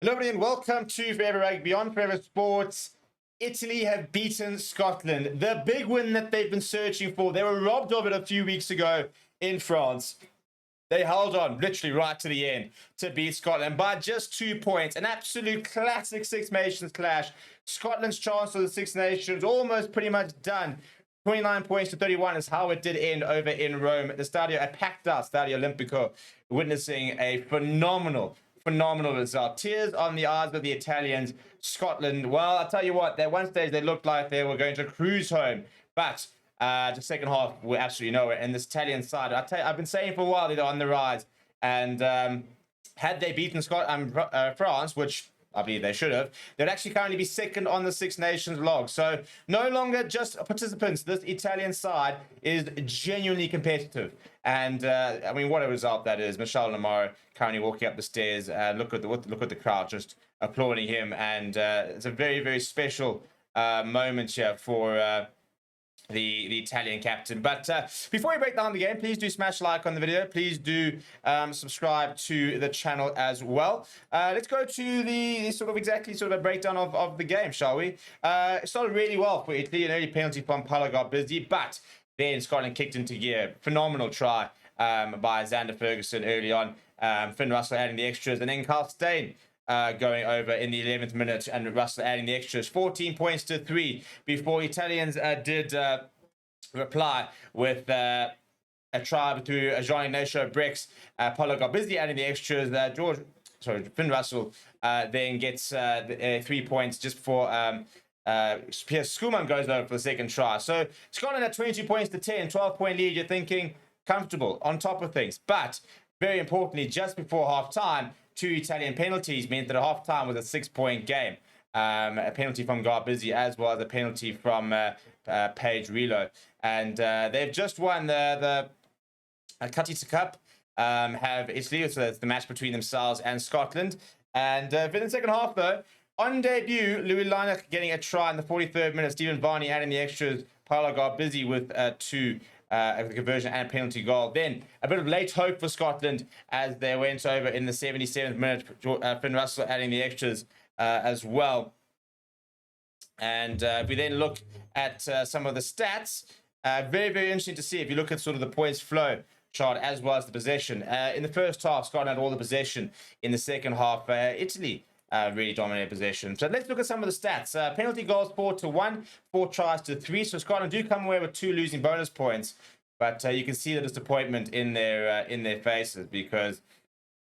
Hello everybody and welcome to Forever Rugby on Forever Sports. Italy have beaten Scotland. The big win that they've been searching for. They were robbed of it a few weeks ago in France. They held on literally right to the end to beat Scotland by just 2 points. An absolute classic Six Nations clash. Scotland's chance for the Six Nations almost pretty much done. 29 points to 31 is how it did end over in Rome at the Stadio, a packed out Stadio Olimpico, witnessing a phenomenal result. Tears on the eyes of the Italians. Scotland, well, I'll tell you what, at one stage they looked like they were going to cruise home, but the second half we're absolutely nowhere. And this Italian side, I've been saying for a while they're on the rise, and had they beaten France, which I believe they should have, they'd actually currently be second on the Six Nations log. So no longer just participants. This Italian side is genuinely competitive. And I mean, what a result that is. Michel Lamar currently walking up the stairs. Look at the crowd just applauding him. And it's a very, very special moment here for the Italian captain. But before we break down the game, please do smash like on the video. Please do subscribe to the channel as well. Let's go to the sort of a breakdown of the game, shall we? It started really well for Italy, an early penalty from Paolo got busy, but then Scotland kicked into gear. Phenomenal try by Xander Ferguson early on. Finn Russell adding the extras, and then Carl Steyn going over in the 11th minute, and Russell adding the extras. 14 points to 3 before Italians did reply with a try through Jean-Ignacio Brix. Paulo got busy adding the extras. Finn Russell then gets 3 points just before Piers Schoeman goes over for the second try. So Scotland at 22 points to 10, 12-point lead. You're thinking comfortable, on top of things. But very importantly, just before half-time, 2 Italian penalties meant that at half-time was a 6-point game. A penalty from Garbizzi as well as a penalty from Paige Relo. And they've just won the Cutty Cup, have Italy, so that's the match between themselves and Scotland. And for the second half, though, on debut, Louis Lynach getting a try in the 43rd minute, Stephen Varney adding the extras, Paolo Garbizzi with 2 a conversion and a penalty goal. Then a bit of late hope for Scotland as they went over in the 77th minute. Finn Russell adding the extras as well. And if we then look at some of the stats, very, very interesting to see if you look at sort of the points flow chart as well as the possession. In the first half, Scotland had all the possession. In the second half, Italy really dominated possession. So let's look at some of the stats. Penalty goals 4-1, 4 tries to 3. So Scotland do come away with 2 losing bonus points, but you can see the disappointment in their faces because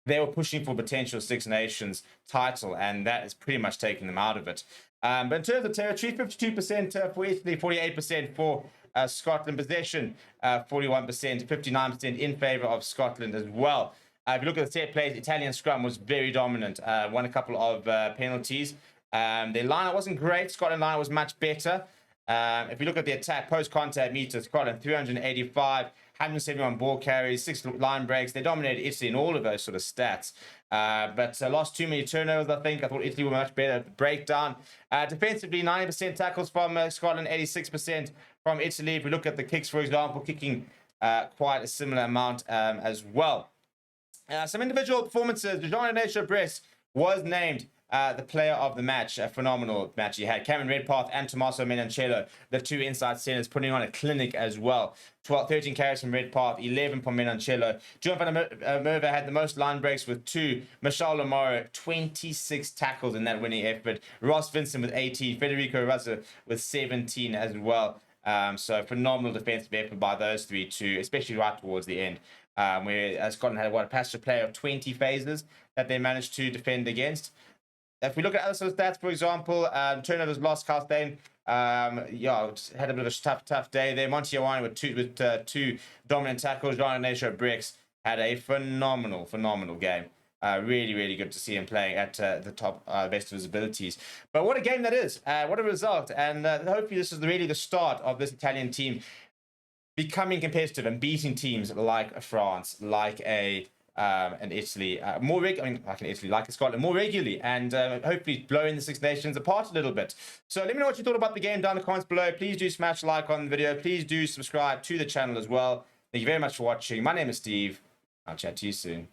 they were pushing for potential Six Nations title, and that is pretty much taking them out of it. But in terms of territory, 52% for Italy, 48% for Scotland. Possession, 41%, 59% in favour of Scotland as well. If you look at the set plays, Italian scrum was very dominant. Won a couple of penalties. Their line wasn't great. Scotland line was much better. If you look at the attack, post-contact meters, Scotland 385, 171 ball carries, 6 line breaks. They dominated Italy in all of those sort of stats. But lost too many turnovers, I think. I thought Italy were much better at the breakdown. Defensively, 90% tackles from Scotland, 86% from Italy. If we look at the kicks, for example, kicking quite a similar amount as well. Some individual performances. Jean-Ignacio Brix was named the player of the match. A phenomenal match he had. Cameron Redpath and Tommaso Menoncello, the 2 inside centers, putting on a clinic as well. 13 carries from Redpath, 11 from Menoncello. John van der Merwe had the most line breaks with 2. Michel Lamar, 26 tackles in that winning effort. Ross Vincent with 18. Federico Razza with 17 as well. So phenomenal defensive effort by those 3 too, especially right towards the end. Where Scotland had a pass to play of 20 phases that they managed to defend against. If we look at other sort of stats, for example, turnovers lost. Carl Steyn, had a bit of a tough day there. Monty Ioane with 2 dominant tackles. Jean-Ignacio Brix had a phenomenal game. Really, really good to see him playing at the top, best of his abilities. But what a game that is! What a result! And hopefully this is really the start of this Italian team becoming competitive and beating teams like France, like an Italy, like Scotland, more regularly, and hopefully blowing the Six Nations apart a little bit. So let me know what you thought about the game down in the comments below. Please do smash like on the video. Please do subscribe to the channel as well. Thank you very much for watching. My name is Steve. I'll chat to you soon.